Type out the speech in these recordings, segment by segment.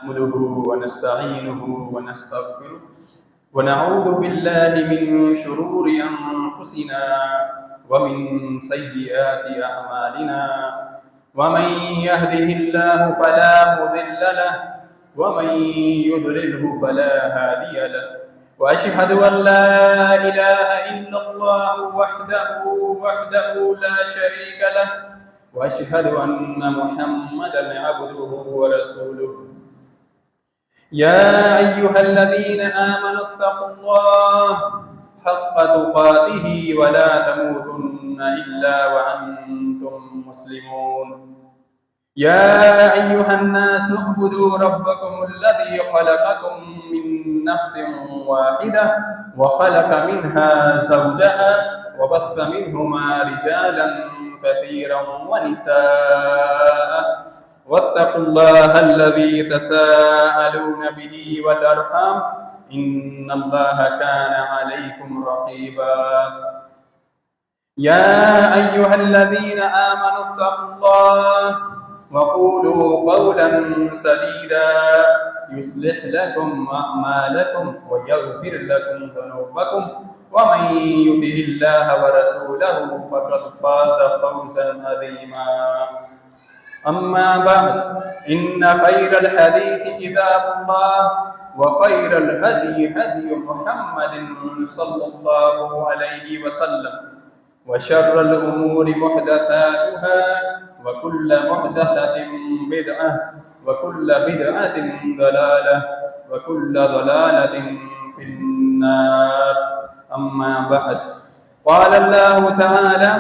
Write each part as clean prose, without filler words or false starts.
نحمده ونستعينه ونستغفره ونعوذ بالله من شرور أنفسنا ومن سيئات أعمالنا ومن يهده الله فلا مضل له ومن يضلله فلا هادي له وأشهد أن لا إله إلا الله وحده لا شريك له وأشهد أن محمدا عبده ورسوله يا أيها الذين آمنوا اتقوا الله حق تقاته ولا تموتن إلا وأنتم مسلمون يا أيها الناس اعبدوا ربكم الذي خلقكم من نفس واحدة وخلق منها زوجها وبث منهما رجالا كثيرا ونساء واتقوا الله الذي تساءلون به والأرحام إن الله كان عليكم رقيبا يا أيها الذين آمنوا اتقوا الله وقولوا قولا سديدا يصلح لكم أعمالكم ويغفر لكم ذنوبكم ومن يطع الله ورسوله فقد فاز فوزا عظيما أما بعد إن خير الحديث كتاب الله وخير الهدي هدي محمد صلى الله عليه وسلم وشر الأمور محدثاتها وكل محدثة بدعة وكل بدعة ضلالة وكل ضلالة في النار أما بعد قال الله تعالى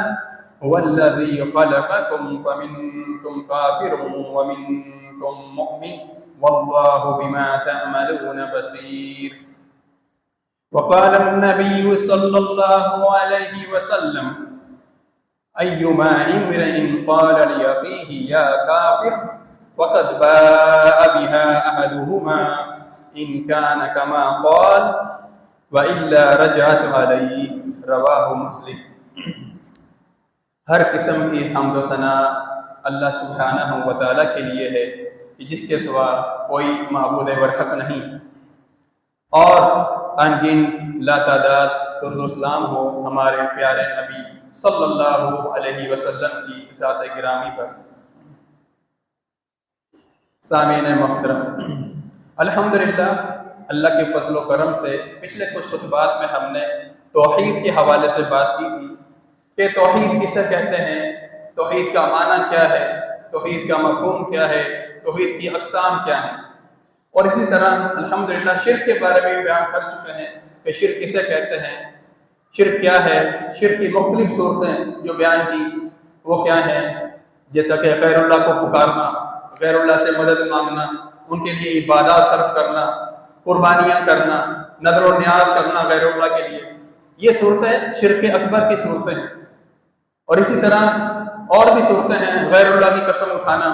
هو الذي خلقكم فمنكم كافر ومنكم مؤمن والله بما تعملون بصير وقال النبي صلى الله عليه وسلم أيما امرئ قال لأخيه يا كافر فقد باء بها أحدهما إن كان كما قال وإلا رجعت عليه رواه مسلم۔ ہر قسم کی حمد و ثنا اللہ سبحانہ و تعالیٰ کے لیے ہے کہ جس کے سوا کوئی معبود برحق نہیں، اور ان گن لا تعداد درود و سلام ہو ہمارے پیارے نبی صلی اللہ علیہ وسلم کی ذات گرامی پر۔ سامعین محترم، الحمدللہ اللہ کے فضل و کرم سے پچھلے کچھ خطبات میں ہم نے توحید کے حوالے سے بات کی تھی کہ توحید کسے کہتے ہیں، توحید کا معنی کیا ہے، توحید کا مفہوم کیا ہے، توحید کی اقسام کیا ہیں، اور اسی طرح الحمدللہ شرک کے بارے میں بھی بیان کر چکے ہیں کہ شرک کسے کہتے ہیں، شرک کیا ہے، شرک کی مختلف صورتیں جو بیان کی وہ کیا ہیں، جیسا کہ غیر اللہ کو پکارنا، غیر اللہ سے مدد مانگنا، ان کے لیے عبادات صرف کرنا، قربانیاں کرنا، نذر و نیاز کرنا غیر اللہ کے لیے، یہ صورتیں شرک اکبر کی صورتیں ہیں۔ اور اسی طرح اور بھی صورتیں ہیں، غیر اللہ کی قسم اٹھانا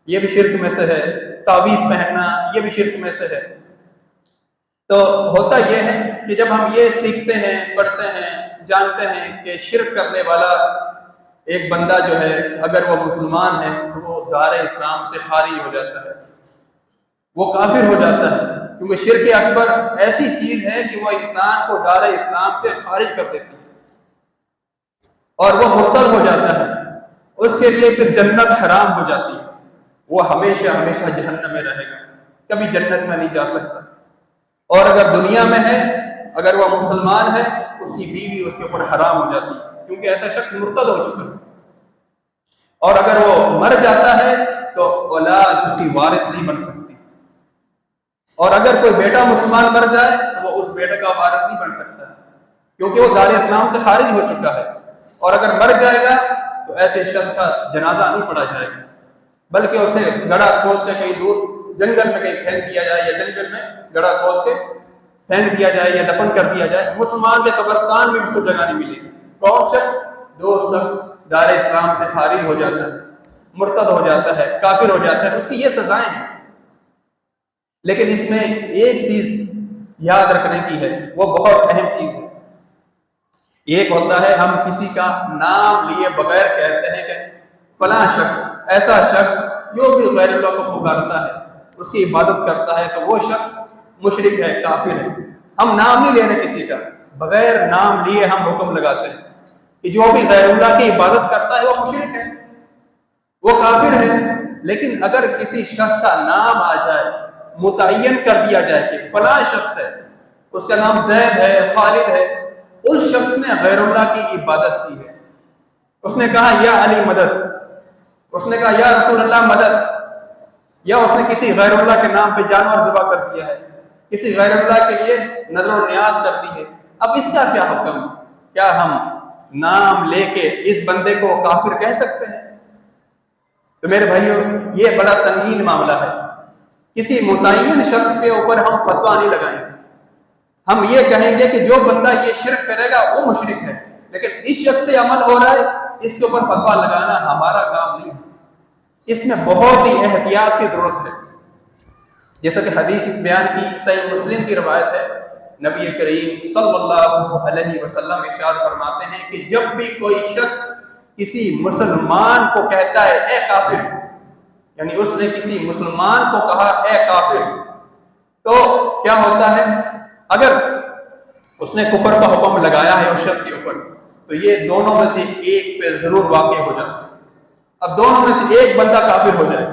یہ بھی شرک میں سے ہے، تعویذ پہننا یہ بھی شرک میں سے ہے۔ تو ہوتا یہ ہے کہ جب ہم یہ سیکھتے ہیں، پڑھتے ہیں، جانتے ہیں کہ شرک کرنے والا ایک بندہ جو ہے اگر وہ مسلمان ہے تو وہ دار اسلام سے خارج ہو جاتا ہے، وہ کافر ہو جاتا ہے، کیونکہ شرک اکبر ایسی چیز ہے کہ وہ انسان کو دار اسلام سے خارج کر دیتی ہے اور وہ مرتد ہو جاتا ہے، اس کے لیے پھر جنت حرام ہو جاتی ہے، وہ ہمیشہ ہمیشہ جہنم میں رہے گا، کبھی جنت میں نہیں جا سکتا۔ اور اگر دنیا میں ہے، اگر وہ مسلمان ہے، اس کی بیوی اس کے اوپر حرام ہو جاتی ہے، کیونکہ ایسا شخص مرتد ہو چکا ہے۔ اور اگر وہ مر جاتا ہے تو اولاد اس کی وارث نہیں بن سکتی، اور اگر کوئی بیٹا مسلمان مر جائے تو وہ اس بیٹے کا وارث نہیں بن سکتا، کیونکہ وہ دار اسلام سے خارج ہو چکا ہے۔ اور اگر مر جائے گا تو ایسے شخص کا جنازہ نہیں پڑھا جائے گا، بلکہ اسے گڑھا کھود کے کہیں دور جنگل میں کہیں پھینک دیا جائے، یا جنگل میں گڑھا کھود کے پھینک دیا جائے یا دفن کر دیا جائے۔ مسلمان کے قبرستان میں اس کو جگہ نہیں ملے گی۔ کون شخص؟ جو شخص دار اسلام سے خارج ہو جاتا ہے، مرتد ہو جاتا ہے، کافر ہو جاتا ہے، اس کی یہ سزائیں ہیں۔ لیکن اس میں ایک چیز یاد رکھنے کی ہے، وہ بہت اہم چیز ہے۔ ایک ہوتا ہے ہم کسی کا نام لیے بغیر کہتے ہیں کہ فلاں شخص، ایسا شخص جو بھی غیر اللہ کو پکارتا ہے، اس کی عبادت کرتا ہے تو وہ شخص مشرک ہے، کافر ہے۔ ہم نام نہیں لے رہے کسی کا، بغیر نام لیے ہم حکم لگاتے ہیں کہ جو بھی غیر اللہ کی عبادت کرتا ہے وہ مشرک ہے، وہ کافر ہے۔ لیکن اگر کسی شخص کا نام آ جائے، متعین کر دیا جائے کہ فلاں شخص ہے، اس کا نام زید ہے، خالد ہے، اس شخص نے غیر اللہ کی عبادت کی ہے، اس نے کہا یا علی مدد، اس نے کہا یا رسول اللہ مدد، یا اس نے کسی غیر اللہ کے نام پہ جانور ذبح کر دیا ہے، کسی غیر اللہ کے لیے نظر و نیاز کر دی ہے، اب اس کا کیا حکم ہے؟ کیا ہم نام لے کے اس بندے کو کافر کہہ سکتے ہیں؟ تو میرے بھائیوں، یہ بڑا سنگین معاملہ ہے۔ کسی متعین شخص کے اوپر ہم فتویٰ نہیں لگائیں گے، ہم یہ کہیں گے کہ جو بندہ یہ شرک کرے گا وہ مشرک ہے، لیکن اس شخص سے عمل ہو رہا ہے، اس کے اوپر فتویٰ لگانا ہمارا کام نہیں ہے۔ اس میں بہت ہی احتیاط کی ضرورت ہے۔ جیسا کہ حدیث بیان کی، صحیح مسلم کی روایت ہے، نبی کریم صلی اللہ علیہ وسلم ارشاد فرماتے ہیں کہ جب بھی کوئی شخص کسی مسلمان کو کہتا ہے اے کافر، یعنی اس نے کسی مسلمان کو کہا اے کافر، تو کیا ہوتا ہے؟ اگر اس نے کفر کا حکم لگایا ہے اس شخص کے اوپر، تو یہ دونوں میں سے ایک پہ ضرور واقع ہو جاتا ہے۔ اب دونوں میں سے ایک بندہ کافر ہو جائے،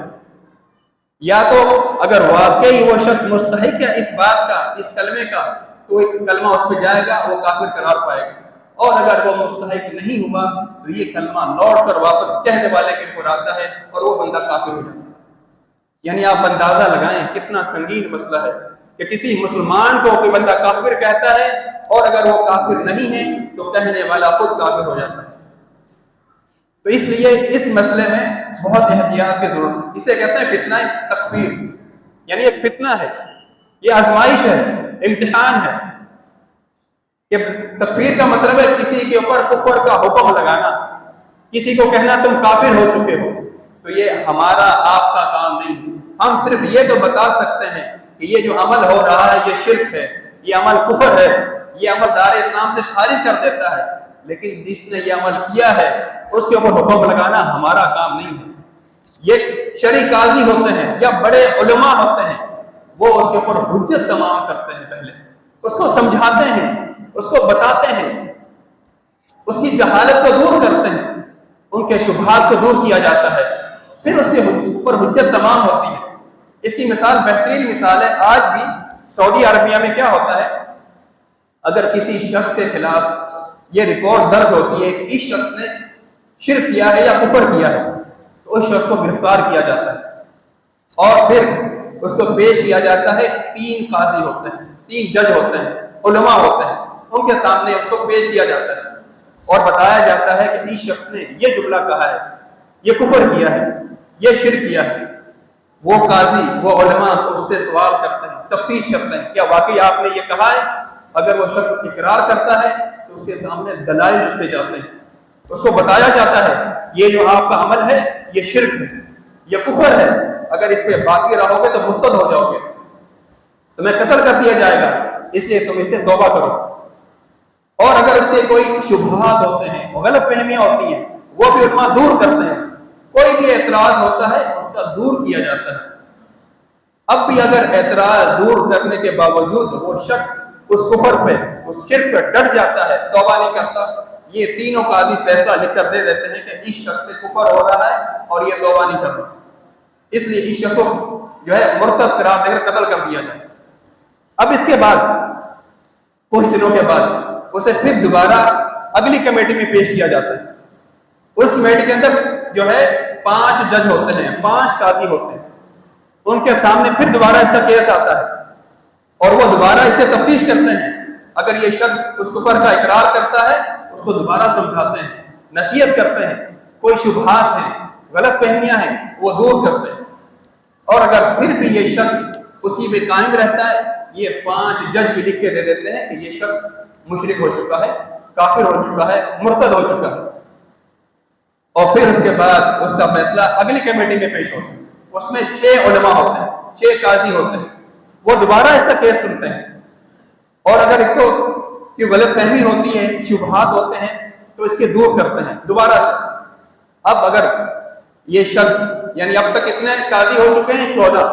یا تو اگر واقعی وہ شخص مستحق ہے اس بات کا، اس کلمے کا، تو ایک کلمہ اس پہ جائے گا، وہ کافر قرار پائے گا، اور اگر وہ مستحق نہیں ہوا تو یہ کلمہ لوٹ کر واپس کہنے والے کے اوپر آتا ہے اور وہ بندہ کافر ہو جاتا ہے۔ یعنی آپ اندازہ لگائیں کتنا سنگین مسئلہ ہے کہ کسی مسلمان کو کوئی بندہ کافر کہتا ہے، اور اگر وہ کافر نہیں ہے تو کہنے والا خود کافر ہو جاتا ہے۔ تو اس لیے اس مسئلے میں بہت احتیاط کی ضرورت ہے۔ اسے کہتے ہیں فتنہ تکفیر، یعنی ایک فتنہ ہے، یہ آزمائش ہے، امتحان ہے۔ کہ تکفیر کا مطلب ہے کسی کے اوپر کفر کا حکم لگانا، کسی کو کہنا تم کافر ہو چکے ہو، تو یہ ہمارا آپ کا کام نہیں ہے۔ ہم صرف یہ تو بتا سکتے ہیں کہ یہ جو عمل ہو رہا ہے یہ شرک ہے، یہ عمل کفر ہے، یہ عمل دار اسلام سے خارج کر دیتا ہے، لیکن جس نے یہ عمل کیا ہے اس کے اوپر حکم لگانا ہمارا کام نہیں ہے۔ یہ شرعی قاضی ہوتے ہیں یا بڑے علماء ہوتے ہیں، وہ اس کے اوپر حجت تمام کرتے ہیں، پہلے اس کو سمجھاتے ہیں، اس کو بتاتے ہیں، اس کی جہالت کو دور کرتے ہیں، ان کے شبہات کو دور کیا جاتا ہے، پھر اس کے اوپر حجت تمام ہوتی ہے۔ اس کی مثال، بہترین مثال ہے، آج بھی سعودی عربیہ میں کیا ہوتا ہے، اگر کسی شخص کے خلاف یہ رپورٹ درج ہوتی ہے کہ اس شخص نے شرک کیا ہے یا کفر کیا ہے، تو اس شخص کو گرفتار کیا جاتا ہے اور پھر اس کو پیش کیا جاتا ہے۔ 3 قاضی ہوتے ہیں، 3 جج ہوتے ہیں، علماء ہوتے ہیں، ان کے سامنے اس کو پیش کیا جاتا ہے اور بتایا جاتا ہے کہ اس شخص نے یہ جملہ کہا ہے، یہ کفر کیا ہے، یہ شرک کیا ہے۔ وہ قاضی، وہ علماء اس سے سوال کرتے ہیں، تفتیش کرتے ہیں، کیا واقعی آپ نے یہ کہا ہے؟ اگر وہ شخص اقرار کرتا ہے تو اس کے سامنے دلائل رکھے جاتے ہیں، اس کو بتایا جاتا ہے یہ جو آپ کا عمل ہے یہ شرک ہے، یہ کفر ہے، اگر اس پہ باقی رہو گے تو مرتد ہو جاؤ گے، تمہیں قتل کر دیا جائے گا، اس لیے تم اس سے توبہ کرو۔ اور اگر اس کے کوئی شبہات ہوتے ہیں، غلط فہمیاں ہوتی ہیں، وہ بھی علماء دور کرتے ہیں، کوئی بھی اعتراض ہوتا ہے اس کا دور کیا جاتا ہے۔ اب بھی اگر اعتراض دور کرنے کے باوجود وہ شخص اس کفر پہ، اس شرک پہ ڈٹ جاتا ہے، توبہ نہیں کرتا، یہ تینوں قاضی فیصلہ لکھ کر دے دیتے ہیں کہ اس شخص سے کفر ہو رہا ہے اور یہ توبہ نہیں کر رہا، اس لیے اس شخص کو جو ہے مرتد قرار دے کر قتل کر دیا جائے۔ اب اس کے بعد کچھ دنوں کے بعد اسے پھر دوبارہ اگلی کمیٹی میں پیش کیا جاتا ہے۔ اس کمیٹی کے اندر جو ہے 5 جج ہوتے ہیں، 5 قاضی ہوتے ہیں، ان کے سامنے پھر دوبارہ اس کا کیس آتا ہے اور وہ دوبارہ اسے تفتیش کرتے ہیں۔ اگر یہ شخص اس کفر کا اقرار کرتا ہے اس کو دوبارہ سمجھاتے ہیں، نصیحت کرتے ہیں، کوئی شبہات ہیں، غلط فہمیاں ہیں، وہ دور کرتے ہیں، اور اگر پھر بھی یہ شخص اسی پہ قائم رہتا ہے، یہ 5 جج بھی لکھ کے دے دیتے ہیں کہ یہ شخص مشرک ہو چکا ہے، کافر ہو چکا ہے، مرتد ہو چکا ہے، اور پھر اس کے بعد اس کا فیصلہ اگلی کمیٹی میں پیش ہوتا ہے۔ اس میں 6 علماء ہوتے ہیں، 6 قاضی ہوتے ہیں، وہ دوبارہ اس کا کیس سنتے ہیں، اور اگر اس کو کوئی غلط فہمی ہوتی ہے، شبہات ہوتے ہیں، تو اس کے دور کرتے ہیں دوبارہ سے۔ اب اگر یہ شخص، یعنی اب تک کتنے قاضی ہو چکے ہیں؟ 14،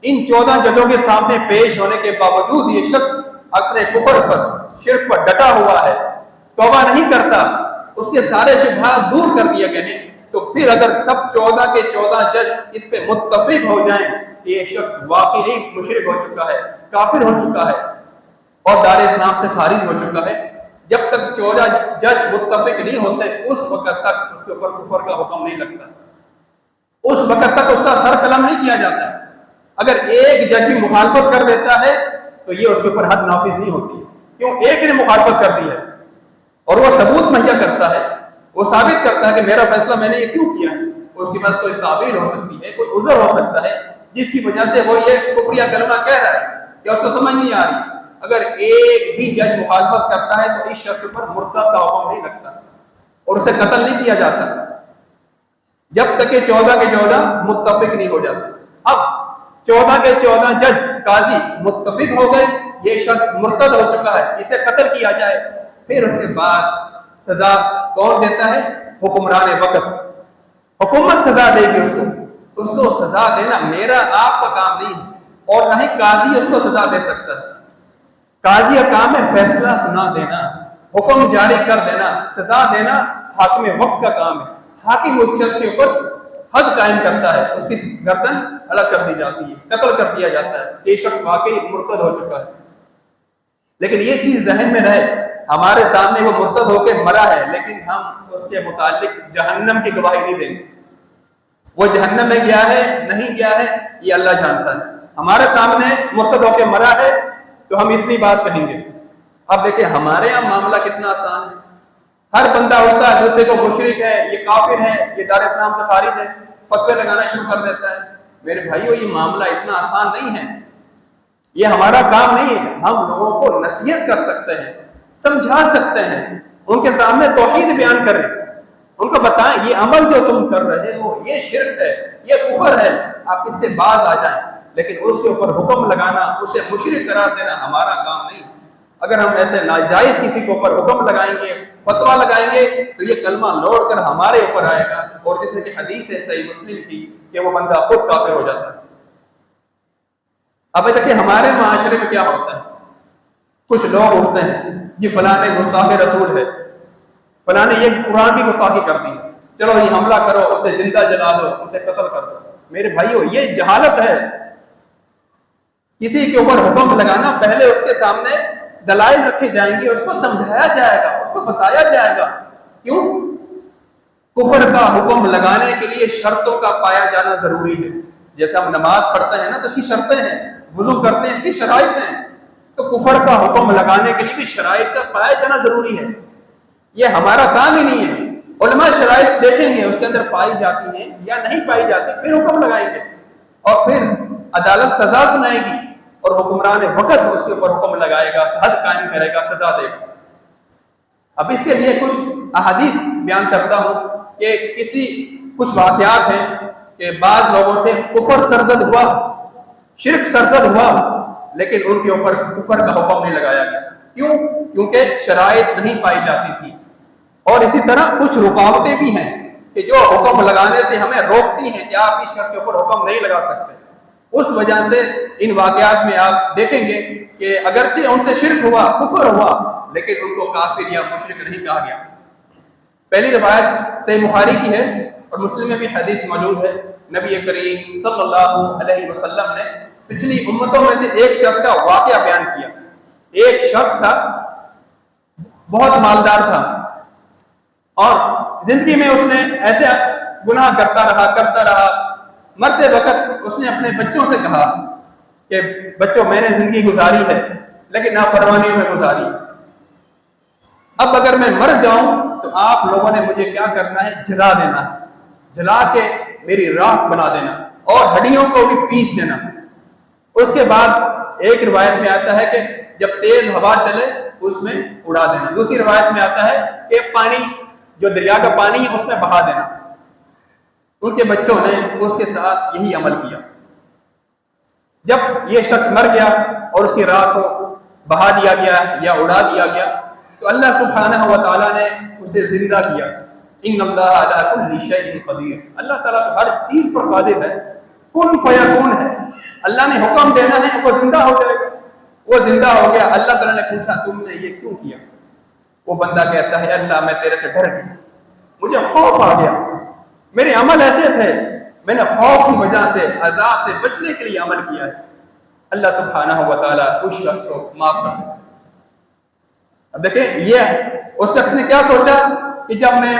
ان 14 ججوں کے سامنے پیش ہونے کے باوجود یہ شخص اپنے کفر پر، شرک پر ڈٹا ہوا ہے، توبہ نہیں کرتا، اس کے سارے شبہات دور کر دیے گئے ہیں، تو پھر اگر سب 14 کے 14 جج اس پہ متفق ہو جائیں کہ یہ شخص واقعی مشرک ہو چکا ہے، کافر ہو چکا ہے اور دار اسلام سے خارج ہو چکا ہے، جب تک 14 جج متفق نہیں ہوتے اس وقت تک اس کے اوپر کفر کا حکم نہیں لگتا، اس وقت تک اس کا سر قلم نہیں کیا جاتا۔ اگر ایک جج بھی مخالفت کر دیتا ہے تو یہ اس کے اوپر حد نافذ نہیں ہوتی، کیوں؟ ایک نے مخالفت کر دی ہے اور وہ ثبوت مہیا کرتا ہے، وہ ثابت کرتا ہے کہ میرا فیصلہ میں نے یہ کیوں کیا ہے، اس کے پاس کوئی تعبیر ہو سکتی ہے، کوئی عذر ہو سکتا ہے جس کی وجہ سے وہ یہ کفریہ کلمہ کہہ رہا ہے یا اس کو سمجھ نہیں آ رہی۔ اگر ایک بھی جج مخالفت کرتا ہے تو اس شخص کے اوپر مرتد کا حکم نہیں لگتا اور اسے قتل نہیں کیا جاتا جب تک کہ 14 کے 14 متفق نہیں ہو جاتے۔ اب 14 کے 14 جج قاضی متفق ہو گئے، یہ شخص مرتد ہو چکا ہے، اسے قتل کیا جائے، پھر اس کے بعد سزا کون دیتا ہے؟ حکمران وقت، حکومت سزا دے گی اس کو سزا دینا میرا آپ کا کام نہیں ہے اور نہ ہی قاضی اس کو سزا دے سکتا ہے۔ قاضی کا کام ہے فیصلہ سنا دینا، حکم جاری کر دینا، سزا دینا حاکم وقت کا کام ہے۔ حاکم اس شخص کے اوپر حد قائم کرتا ہے، اس کی گردن الگ کر دی جاتی ہے، قتل کر دیا جاتا ہے، یہ شخص واقعی مرتد ہو چکا ہے۔ لیکن یہ چیز ذہن میں رہے، ہمارے سامنے وہ مرتد ہو کے مرا ہے لیکن ہم اس کے متعلق جہنم کی گواہی نہیں دیں گے، وہ جہنم میں گیا ہے نہیں گیا ہے یہ اللہ جانتا ہے، ہمارے سامنے مرتد ہو کے مرا ہے تو ہم اتنی بات کہیں گے۔ اب دیکھیں ہمارے یہاں معاملہ کتنا آسان ہے، ہر بندہ اٹھتا ہے دوسرے کو مشرک ہے، یہ کافر ہے، یہ دار اسلام سے خارج ہے، فتوے لگانا شروع کر دیتا ہے۔ میرے بھائیو یہ معاملہ اتنا آسان نہیں ہے، یہ ہمارا کام نہیں ہے، ہم لوگوں کو نصیحت کر سکتے ہیں، سمجھا سکتے ہیں، ان کے سامنے توحید بیان کریں، ان کو بتائیں یہ عمل جو تم کر رہے ہو یہ شرک ہے، یہ کفر ہے، آپ اس سے باز آ جائیں، لیکن اس کے اوپر حکم لگانا، اسے مشرک قرار دینا ہمارا کام نہیں ہے۔ اگر ہم ایسے ناجائز کسی کے اوپر حکم لگائیں گے، فتویٰ لگائیں گے تو یہ کلمہ لوٹ کر ہمارے اوپر آئے گا، اور جیسے کہ حدیث ہے صحیح مسلم کی کہ وہ بندہ خود کافر ہو جاتا ہے۔ اب دیکھیں ہمارے معاشرے میں کیا ہوتا ہے، کچھ لوگ اٹھتے ہیں یہ فلاں گستاخ رسول ہے، فلاں نے یہ قرآن کی گستاخی کر دی ہے، چلو یہ حملہ کرو، اسے زندہ جلا دو، اسے قتل کر دو۔ میرے بھائیو یہ جہالت ہے، کسی کے اوپر حکم لگانا پہلے اس کے سامنے دلائل رکھے جائیں گے، اس کو سمجھایا جائے گا، اس کو بتایا جائے گا۔ کیوں؟ کفر کا حکم لگانے کے لیے شرطوں کا پایا جانا ضروری ہے، جیسے ہم نماز پڑھتے ہیں نا تو اس کی شرطیں ہیں، وضو کرتے ہیں اس کی شرائط ہیں، تو کفر کا حکم لگانے کے لیے بھی شرائط کا پایا جانا ضروری ہے، یہ ہمارا کام ہی نہیں ہے۔ علماء شرائط دیکھیں گے اس کے اندر پائی جاتی ہیں یا نہیں پائی جاتی، پھر حکم لگائیں گے اور پھر عدالت سزا سنائے گی اور حکمران وقت اس کے اوپر حکم لگائے گا، حد قائم کرے گا، سزا دے گا۔ اب اس کے لیے کچھ احادیث بیان کرتا ہوں کہ کچھ واقعات ہیں کہ بعض لوگوں سے کفر سرزد ہوا، شرک سرزد ہوا، لیکن ان کے اوپر کفر کا حکم نہیں لگایا گیا۔ کیوں؟ کیونکہ شرائط نہیں پائی جاتی تھی۔ اور اسی طرح کچھ رکاوٹیں بھی ہیں کہ جو حکم لگانے سے ہمیں روکتی ہیں کہ آپ اس شخص کے اوپر حکم نہیں لگا سکتے، اس وجہ سے ان واقعات میں آپ دیکھیں گے کہ اگرچہ ان سے شرک ہوا، کفر ہوا، لیکن ان کو کافر یا مشرک نہیں کہا گیا۔ پہلی روایت صحیح بخاری کی ہے اور مسلم میں بھی حدیث موجود ہے، نبی کریم صلی اللہ علیہ وسلم نے پچھلی امتوں میں سے ایک شخص کا واقعہ بیان کیا۔ ایک شخص تھا، بہت مالدار تھا اور زندگی میں اس نے ایسے گناہ کرتا رہا، مرتے وقت اس نے اپنے بچوں سے کہا کہ بچوں میں نے زندگی گزاری ہے لیکن نافرمانی میں گزاری ہے، اب اگر میں مر جاؤں تو آپ لوگوں نے مجھے کیا کرنا ہے، جلا دینا ہے، جلا کے میری راکھ بنا دینا اور ہڈیوں کو بھی پیس دینا۔ اس کے بعد ایک روایت میں آتا ہے کہ جب تیز ہوا چلے اس میں اڑا دینا، دوسری روایت میں آتا ہے کہ پانی جو دریا کا پانی ہے اس میں بہا دینا۔ ان کے بچوں نے اس کے ساتھ یہی عمل کیا۔ جب یہ شخص مر گیا اور اس کی راہ کو بہا دیا گیا یا اڑا دیا گیا تو اللہ سبحانہ و تعالیٰ نے اسے زندہ کیا۔ ان اللہ علی کل شیء قدیر، اللہ تعالیٰ تو ہر چیز پر قادر ہے۔ کن فیکون ہے، اللہ نے حکم دینا ہے وہ زندہ ہو جائے گا، وہ زندہ ہو گیا۔ اللہ تعالیٰ نے پوچھا تم نے یہ کیوں کیا؟ وہ بندہ کہتا ہے اللہ میں تیرے سے ڈر گیا، مجھے خوف آ گیا، میرے عمل ایسے تھے، میں نے خوف کی وجہ سے عذاب سے بچنے کے لیے عمل کیا ہے۔ اللہ سبحانہ و تعالیٰ اس شخص کو معاف کر دیتا ہے۔ اب دیکھیں یہ اس شخص نے کیا سوچا کہ جب میں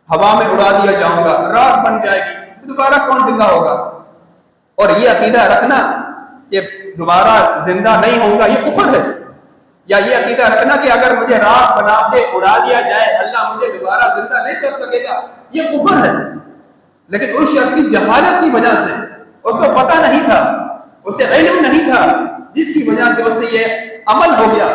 ہوا میں اڑا دیا جاؤں گا، راکھ بن جائے گی، دوبارہ کون زندہ ہوگا؟ اور یہ عقیدہ رکھنا کہ دوبارہ زندہ نہیں ہوگا یہ کفر ہے، یا یہ عقیدہ رکھنا کہ اگر مجھے راکھ بنا کے اڑا دیا جائے اللہ مجھے دوبارہ زندہ نہیں کر سکے گا، یہ کفر ہے۔ لیکن اس شخص کی جہالت کی وجہ سے، اس کو پتہ نہیں تھا، اسے علم نہیں تھا، جس کی وجہ سے اس سے یہ عمل ہو گیا،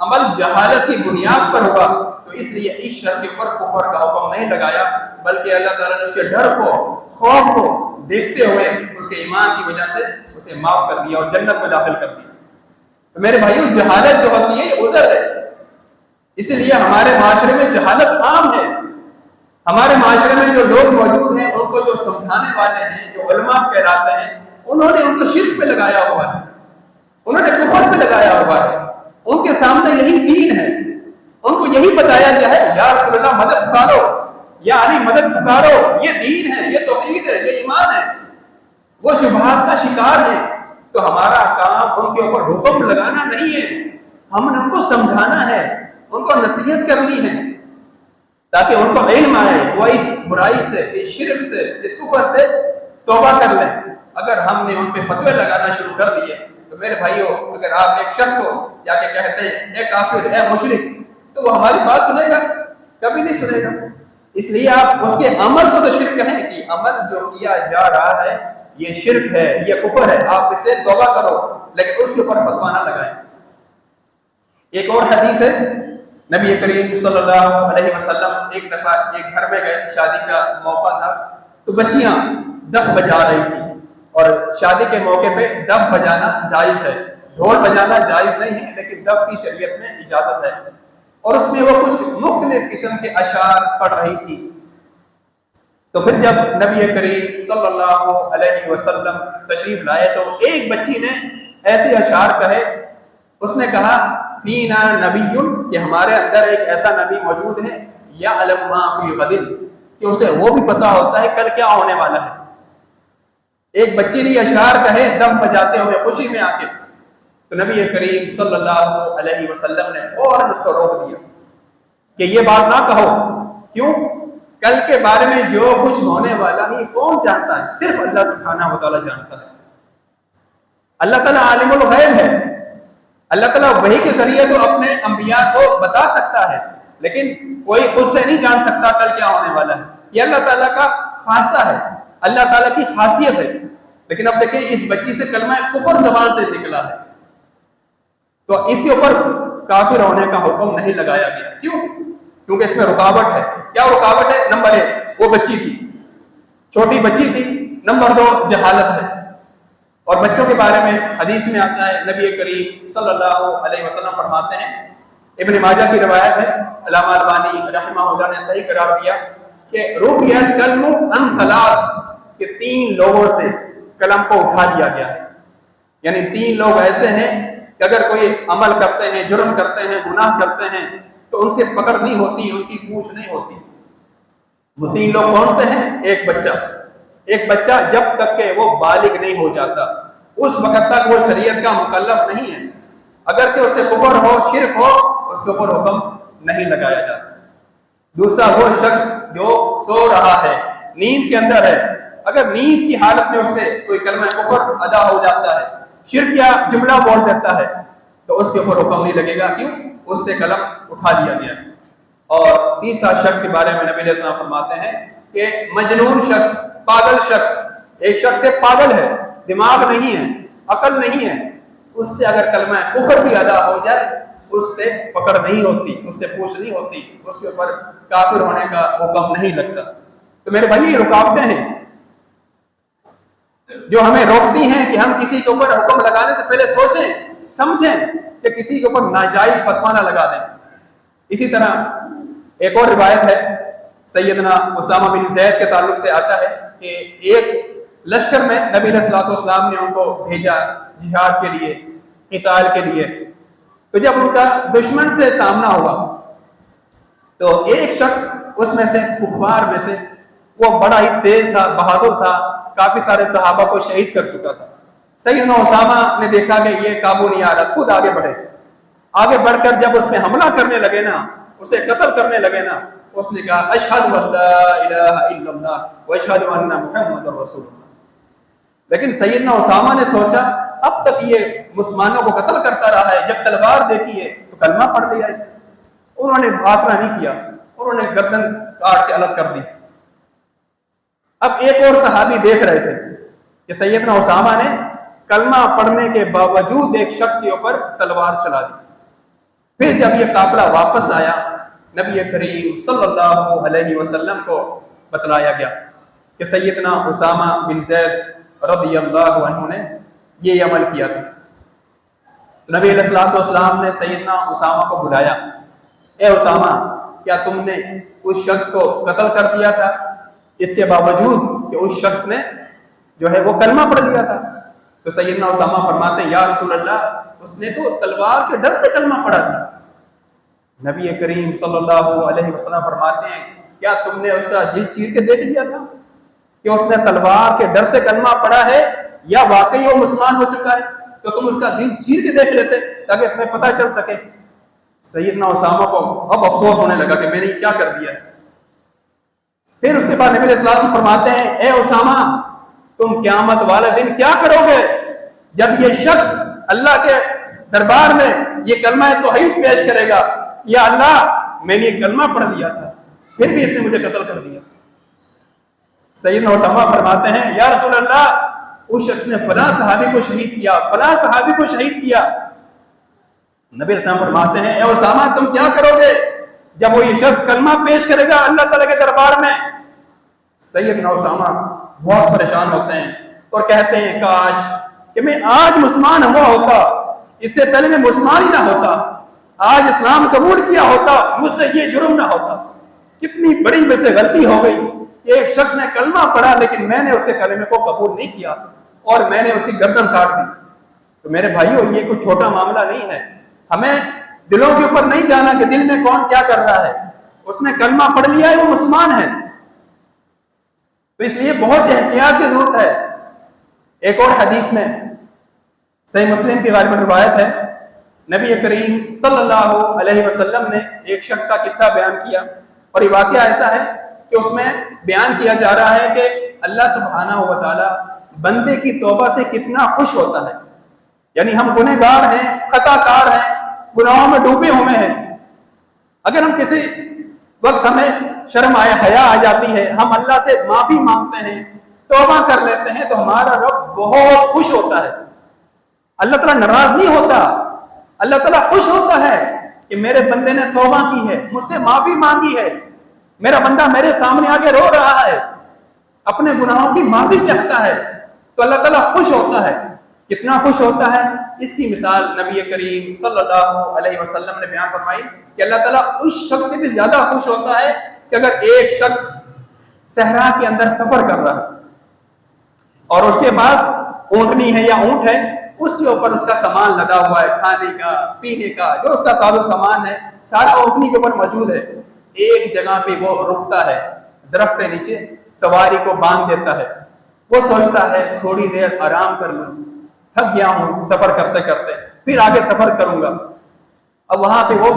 عمل جہالت کی بنیاد پر ہوا، تو اس لیے اس شخص کے اوپر کفر کا حکم نہیں لگایا، بلکہ اللہ تعالیٰ نے اس کے ڈر کو، خوف کو دیکھتے ہوئے اس کے ایمان کی وجہ سے اسے معاف کر دیا اور جنت میں داخل کر دیا۔ تو میرے بھائیو جہالت جو ہوتی ہے یہ عذر ہے، اس لیے ہمارے معاشرے میں جہالت عام ہے۔ ہمارے معاشرے میں جو لوگ موجود ہیں ان کو جو سمجھانے والے ہیں، جو علماء کہلاتے ہیں، انہوں نے ان کو شرک پہ لگایا ہوا ہے، انہوں نے کفر پہ لگایا ہوا ہے، ان کے سامنے یہی دین ہے، ان کو یہی بتایا گیا ہے یا رسول اللہ مدد پکارو، یا علی مدد پکارو، یہ دین ہے، یہ توحید ہے، یہ ایمان ہے۔ وہ شبہات کا شکار ہیں، تو ہمارا کام ان کے اوپر حکم لگانا نہیں ہے، ہم نے ان کو سمجھانا ہے، ان کو نصیحت کرنی ہے، تاکہ ان کو علم آئے، وہ اس برائی سے، اس شرک سے، اس کفر سے توبہ کر لیں۔ اگر ہم نے ان پہ فتوے لگانا شروع کر دیے تو میرے بھائیوں اگر آپ ایک شخص کو جا کے کہتے ہیں اے کافر، اے مشرک، تو وہ ہماری بات سنے گا؟ کبھی نہیں سنے گا۔ اس لیے آپ اس کے عمل کو تو شرک کہیں کہ عمل جو کیا جا رہا ہے یہ شرک ہے، یہ کفر ہے، آپ اس سے توبہ کرو، لیکن اس کے اوپر فتویٰ نہ لگائیں۔ ایک اور حدیث ہے، نبی کریم صلی اللہ علیہ وسلم ایک دفعہ ایک گھر میں گئے، شادی کا موقع تھا، تو بچیاں دف بجا رہی تھی، اور شادی کے موقع پہ دف بجانا جائز ہے، ڈھول بجانا جائز نہیں ہے، لیکن دف کی شریعت میں اجازت ہے، اور اس میں وہ کچھ مختلف قسم کے اشعار پڑھ رہی تھی۔ تو پھر جب نبی کریم صلی اللہ علیہ وسلم تشریف لائے تو ایک بچی نے ایسے اشعار کہے، اس نے کہا فینا نبی، کہ ہمارے اندر ایک ایسا نبی موجود ہے، یعلم ما فی غد، کہ اسے وہ بھی پتا ہوتا ہے کل کیا ہونے والا ہے۔ ایک بچی نے اشعار کہے دم بجاتے ہوئے خوشی میں آ کے، تو نبی کریم صلی اللہ علیہ وسلم نے فوراً اس کو روک دیا کہ یہ بات نہ کہو، کیوں؟ کل کے بارے میں جو کچھ ہونے والا ہے کون جانتا ہے؟ صرف اللہ سبحانہ و تعالیٰ جانتا ہے۔ اللہ تعالیٰ عالم الغیب ہے، اللہ تعالیٰ وحی کے ذریعے تو اپنے انبیاء کو بتا سکتا ہے، لیکن کوئی خود سے نہیں جان سکتا کل کیا ہونے والا ہے، یہ اللہ تعالیٰ کا خاصہ ہے، اللہ تعالیٰ کی خاصیت ہے۔ لیکن اب دیکھیں اس بچی سے کلمہ کفر زبان سے نکلا ہے، تو اس کے اوپر کافر ہونے کا حکم نہیں لگایا گیا، کیوں؟ کیونکہ اس میں رکاوٹ ہے۔ کیا رکاوٹ ہے؟ نمبر 1 وہ بچی تھی، چھوٹی بچی تھی، نمبر 2 جہالت ہے۔ اور بچوں کے بارے میں حدیث میں آتا ہے، نبی کریم صلی اللہ علیہ وسلم فرماتے ہیں، ابن ماجہ کی روایت ہے، علامہ البانی رحمہ اللہ نے صحیح قرار دیا کہ رفع القلم عن 3، کہ 3 لوگوں سے قلم کو اٹھا دیا گیا ہے، یعنی 3 لوگ ایسے ہیں کہ اگر کوئی عمل کرتے ہیں، جرم کرتے ہیں، گناہ کرتے ہیں تو ان سے پکڑ نہیں ہوتی، ان کی پوچھ نہیں ہوتی۔ وہ 3 لوگ کون سے ہیں؟ ایک بچہ جب تک کہ وہ بالغ نہیں ہو جاتا اس وقت تک وہ شریعت کا مکلف نہیں ہے، اگرچہ اس سے کفر ہو، شرک ہو، اس کے اوپر حکم نہیں لگایا جاتا۔ دوسرا وہ شخص جو سو رہا ہے، نیند کے اندر ہے، اگر نیند کی حالت میں اس سے کوئی کلمہ کفر ادا ہو جاتا ہے، شرک یا جملہ بول دیتا ہے، تو اس کے اوپر حکم نہیں لگے گا، کیوں؟ اس سے قلم اٹھا لیا گیا۔ اور تیسرا شخص کے بارے میں نبی علیہ السلام فرماتے ہیں کہ مجنون شخص، پاگل شخص، ایک شخص سے پاگل ہے، دماغ نہیں ہے، عقل نہیں ہے، اس سے اگر کلمہ کفر بھی ادا ہو جائے اس سے پکڑ نہیں ہوتی، اس سے پوچھ نہیں ہوتی، اس کے اوپر کافر ہونے کا حکم نہیں لگتا۔ تو میرے بھائی یہ رکاوٹیں ہیں جو ہمیں روکتی ہیں کہ ہم کسی کے اوپر حکم لگانے سے پہلے سوچیں سمجھیں کہ کسی کے اوپر ناجائز فتویٰ نہ لگا دیں۔ اسی طرح ایک اور روایت ہے، سیدنا اسامہ بن زید کے تعلق سے آتا ہے کہ ایک لشکر میں نبی علیہ الصلوۃ والسلام نے ان کو بھیجا جہاد کے لیے، قتال کے لیے۔ تو جب ان کا دشمن سے سامنا ہوا تو ایک شخص اس میں سے، کفار میں سے، وہ بڑا ہی تیز تھا، بہادر تھا، کافی سارے صحابہ کو شہید کر چکا تھا۔ سیدنا اسامہ نے دیکھا کہ یہ قابو نہیں آ رہا، خود آگے بڑھے۔ آگے بڑھ کر جب اس پہ حملہ کرنے لگے نا، اسے قتل کرنے لگے نا، اس نے کہا اشہد ان لا الہ الا اللہ واشہد ان محمد رسول اللہ۔ لیکن سیدنا اسامہ نے سوچا اب تک یہ مسلمانوں کو قتل کرتا رہا ہے، جب تلوار دیکھی ہے تو کلمہ پڑھ لیا اس نے۔ انہوں نے آسرا نہیں کیا، انہوں نے گردن کاٹ کے الگ کر دی۔ اب ایک اور صحابی دیکھ رہے تھے کہ سیدنا اسامہ نے کلمہ پڑھنے کے باوجود ایک شخص کے اوپر تلوار چلا دی۔ پھر جب یہ قافلہ واپس آیا، نبی کریم صلی اللہ علیہ وسلم کو بتلایا گیا کہ سیدنا اسامہ بن زید رضی اللہ عنہ نے یہ عمل کیا تھا۔ نبی علیہ الصلوۃ والسلام نے سیدنا اسامہ کو بلایا، اے اسامہ، کیا تم نے اس شخص کو قتل کر دیا تھا اس کے باوجود کہ اس شخص نے جو ہے وہ کلمہ پڑھ لیا تھا؟ تو سیدنا اسامہ فرماتے ہیں یا رسول اللہ، اس نے تو تلوار کے ڈر سے کلمہ پڑھا تھا۔ نبی کریم صلی اللہ علیہ وسلم فرماتے ہیں کیا تم نے اس کا دل چیر کے دیکھ لیا تھا کہ اس نے تلوار کے ڈر سے کلمہ پڑھا ہے یا واقعی وہ مسلمان ہو چکا ہے؟ تو تم اس کا دل چیر کے دیکھ لیتے تاکہ تمہیں پتہ چل سکے۔ سیدنا اسامہ کو اب افسوس ہونے لگا کہ میں نے کیا کر دیا ہے۔ پھر اس کے بعد نبی علیہ السلام فرماتے ہیں اے اسامہ، تم قیامت والے دن کیا کرو گے جب یہ شخص اللہ کے دربار میں یہ کلمہ توحید پیش کرے گا، یا اللہ میں نے کلمہ پڑھ لیا تھا پھر بھی اس نے مجھے قتل کر دیا۔ سیدنا اسامہ فرماتے ہیں یا رسول اللہ، اس شخص نے فلاں صحابی کو شہید کیا، فلاں صحابی کو شہید کیا۔ نبی علیہ السلام فرماتے ہیں اے اسامہ، تم کیا کرو گے جب وہ یہ شخص کلمہ پیش کرے گا اللہ تعالیٰ کے دربار میں؟ سیدنا اسامہ بہت پریشان ہوتے ہیں اور کہتے ہیں کاش کہ میں آج مسلمان ہوا ہوتا، اس سے پہلے میں مسلمان ہی نہ ہوتا، آج اسلام قبول کیا ہوتا، مجھ سے یہ جرم نہ ہوتا۔ کتنی بڑی مجھ سے غلطی ہو گئی کہ ایک شخص نے کلمہ پڑھا لیکن میں نے اس کے کلمے کو قبول نہیں کیا اور میں نے اس کی گردن کاٹ دی۔ تو میرے بھائیو، یہ کوئی چھوٹا معاملہ نہیں ہے۔ ہمیں دلوں کے اوپر نہیں جانا کہ دل میں کون کیا کر رہا ہے، اس نے کلمہ پڑھ لیا ہے، وہ مسلمان ہے۔ تو اس لیے بہت احتیاط کی ضرورت ہے۔ ایک اور حدیث میں صحیح مسلم کی غالباً روایت ہے، نبی کریم صلی اللہ علیہ وسلم نے ایک شخص کا قصہ بیان کیا، اور یہ واقعہ ایسا ہے کہ اس میں بیان کیا جا رہا ہے کہ اللہ سبحانہ و تعالی بندے کی توبہ سے کتنا خوش ہوتا ہے۔ یعنی ہم گنہگار ہیں، خطا کار ہیں، گناہوں میں ڈوبے ہوئے ہیں، اگر ہم کسی وقت ہمیں شرم آئے، حیا آ جاتی ہے، ہم اللہ سے معافی مانگتے ہیں، توبہ کر لیتے ہیں، تو ہمارا رب بہت خوش ہوتا ہے۔ اللہ تعالیٰ ناراض نہیں ہوتا، اللہ تعالیٰ خوش ہوتا ہے کہ میرے بندے نے توبہ کی ہے، مجھ سے معافی مانگی ہے، میرا بندہ میرے سامنے آگے رو رہا ہے، اپنے گناہوں کی معافی چاہتا ہے، تو اللہ تعالیٰ خوش ہوتا ہے۔ کتنا خوش ہوتا ہے اس کی مثال نبی کریم صلی اللہ علیہ وسلم نے بیان فرمائی کہ اللہ تعالیٰ اس شخص سے بھی زیادہ خوش ہوتا ہے کہ اگر ایک شخص صحرا کے اندر سفر کر رہا ہے اور اس کے پاس اونٹنی ہے یا اونٹ ہے، اس کے اوپر اس کا سامان لگا ہوا ہے، کھانے کا، پینے کا، جو اس کا ساز و سامان ہے سارا اونٹنی کے اوپر موجود ہے۔ ایک جگہ پہ وہ رکتا ہے، درخت کے نیچے سواری کو باندھ دیتا ہے، وہ سوچتا ہے تھوڑی دیر آرام کر لوں، تھک گیا ہوں سفر کرتے کرتے، پھر آگے سفر کروں گا۔ اب وہاں پہ وہ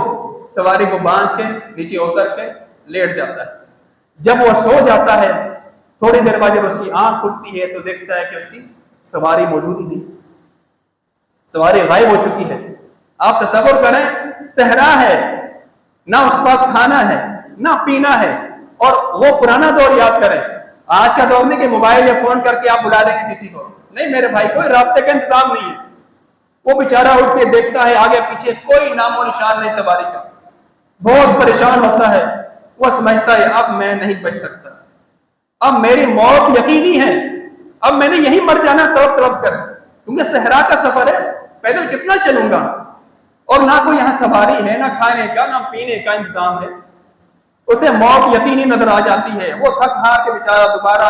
سواری کو باندھ کے نیچے اتر کے لیٹ جاتا ہے۔ جب وہ سو جاتا ہے، تھوڑی دیر بعد جب اس کی آنکھ کھلتی ہے تو دیکھتا ہے کہ اس کی سواری موجود ہی نہیں، سواری غائب ہو چکی ہے۔ آپ تصور کریں، صحرا ہے، نہ اس کے پاس کھانا ہے نہ پینا ہے، اور وہ پرانا دور یاد کریں۔ آج کا دور نہیں کہ موبائل یا فون کر کے آپ بلا لیں گے کسی کو، نہیں میرے بھائی، کوئی رابطے کا انتظام نہیں ہے۔ وہ بیچارہ اٹھ کے دیکھتا ہے آگے پیچھے کوئی نام و نشان نہیں سواری کا، بہت پریشان ہوتا ہے۔ وہ سمجھتا ہے اب میں نہیں بچ سکتا، اب میری موت یقینی ہے، اب میں نے یہی مر جانا تڑپ تڑپ کر، کیونکہ صحرا کا سفر ہے، پیدل کتنا چلوں گا، اور نہ کوئی یہاں سواری ہے، نہ کھانے کا نہ پینے کا انتظام ہے۔ اسے موت یقینی نظر آ جاتی ہے، وہ تھک ہار کے بیچارہ دوبارہ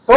100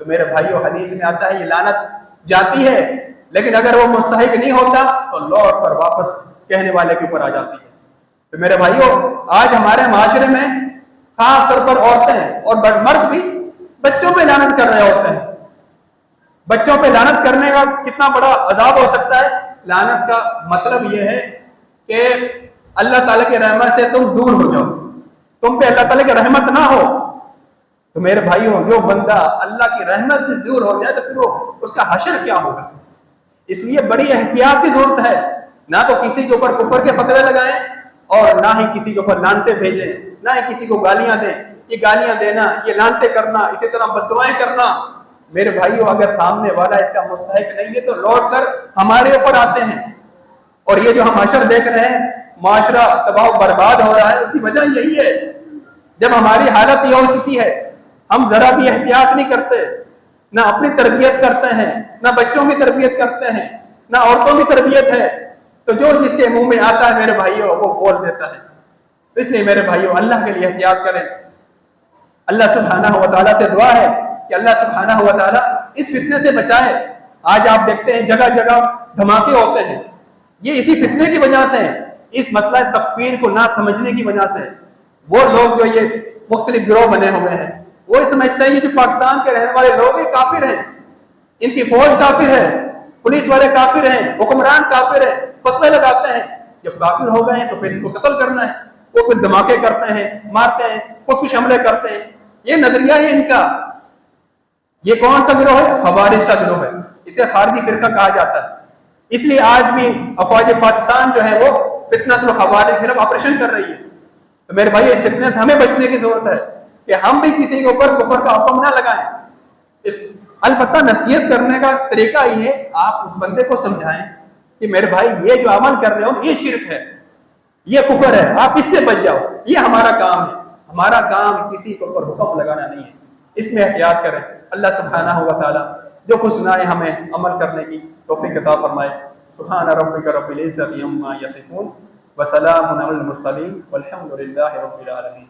تو میرے بھائیوں حدیث میں آتا ہے یہ لعنت جاتی ہے، لیکن اگر وہ مستحق نہیں ہوتا تو لوٹ کر واپس کہنے والے کے اوپر آ جاتی ہے۔ تو میرے بھائیوں آج ہمارے معاشرے میں خاص طور پر عورتیں اور مرد بھی بچوں پہ لعنت کر رہے ہوتے ہیں۔ بچوں پہ لعنت کرنے کا کتنا بڑا عذاب ہو سکتا ہے؟ لعنت کا مطلب یہ ہے کہ اللہ تعالیٰ کی رحمت سے تم دور ہو جاؤ، تم پہ اللہ تعالیٰ کی رحمت نہ ہو۔ تو میرے بھائیوں جو بندہ اللہ کی رحمت سے دور ہو جائے تو پھر اس کا حشر کیا ہوگا؟ اس لیے بڑی احتیاط کی ضرورت ہے، نہ تو کسی کے اوپر کفر کے فتوے لگائیں اور نہ ہی کسی کے اوپر لعنتیں بھیجیں، نہ ہی کسی کو گالیاں دیں۔ یہ گالیاں دینا، یہ لعنتیں کرنا، اسی طرح بددعائیں کرنا، میرے بھائیوں اگر سامنے والا اس کا مستحق نہیں ہے تو لوٹ کر ہمارے اوپر آتے ہیں۔ اور یہ جو ہم حشر دیکھ رہے ہیں، معاشرہ تباہ و برباد ہو رہا ہے، اس کی وجہ یہی ہے جب ہماری حالت یہ ہو چکی ہے، ہم ذرا بھی احتیاط نہیں کرتے، نہ اپنی تربیت کرتے ہیں، نہ بچوں کی تربیت کرتے ہیں، نہ عورتوں کی تربیت ہے، تو جو جس کے منہ میں آتا ہے میرے بھائیوں وہ بول دیتا ہے۔ اس لیے میرے بھائیوں اللہ کے لیے احتیاط کریں۔ اللہ سبحانہ و تعالیٰ سے دعا ہے کہ اللہ سبحانہ و تعالیٰ اس فتنے سے بچائے۔ آج آپ دیکھتے ہیں جگہ جگہ دھماکے ہوتے ہیں، یہ اسی فتنے کی وجہ سے، اس مسئلہ تکفیر کو نہ سمجھنے کی وجہ سے۔ وہ لوگ جو یہ مختلف گروہ بنے ہوئے ہیں وہ سمجھتے ہیں یہ جو پاکستان کے رہنے والے لوگ یہ کافر ہیں، ان کی فوج کافر ہے، پولیس والے کافر ہیں، حکمران کافر ہیں، فتوے لگاتے ہیں۔ جب کافر ہو گئے ہیں تو پھر ان کو قتل کرنا ہے، وہ پھر دھماکے کرتے ہیں، مارتے ہیں، خودکش حملے کرتے ہیں۔ یہ نظریہ ہے ان کا۔ یہ کون سا گروہ ہے؟ خوارج کا گروہ ہے، اسے خارجی فرقہ کہا جاتا ہے۔ اس لیے آج بھی افواج پاکستان جو ہے وہ فتنۃ الخوارج کے خلاف آپریشن کر رہی ہے۔ تو میرے بھائی اس فتنے سے ہمیں بچنے کی ضرورت ہے کہ ہم بھی کسی کے اوپر کفر کا حکم نہ لگائیں۔ البتہ نصیحت کرنے کا طریقہ یہ ہے آپ اس بندے کو سمجھائیں کہ میرے بھائی یہ جو عمل کر رہے ہو یہ شرک ہے، یہ کفر ہے، آپ اس سے بچ جاؤ، یہ ہمارا کام ہے۔ ہمارا کام کسی کے اوپر حکم لگانا نہیں ہے، اس میں احتیاط کریں۔ اللہ سبحانہ و تعالیٰ جو کچھ سنائے ہمیں عمل کرنے کی توفیق عطا فرمائے۔ سبحان ربک رب العزۃ عما یصفون وسلام علی المرسلین والحمد للہ رب العالمین۔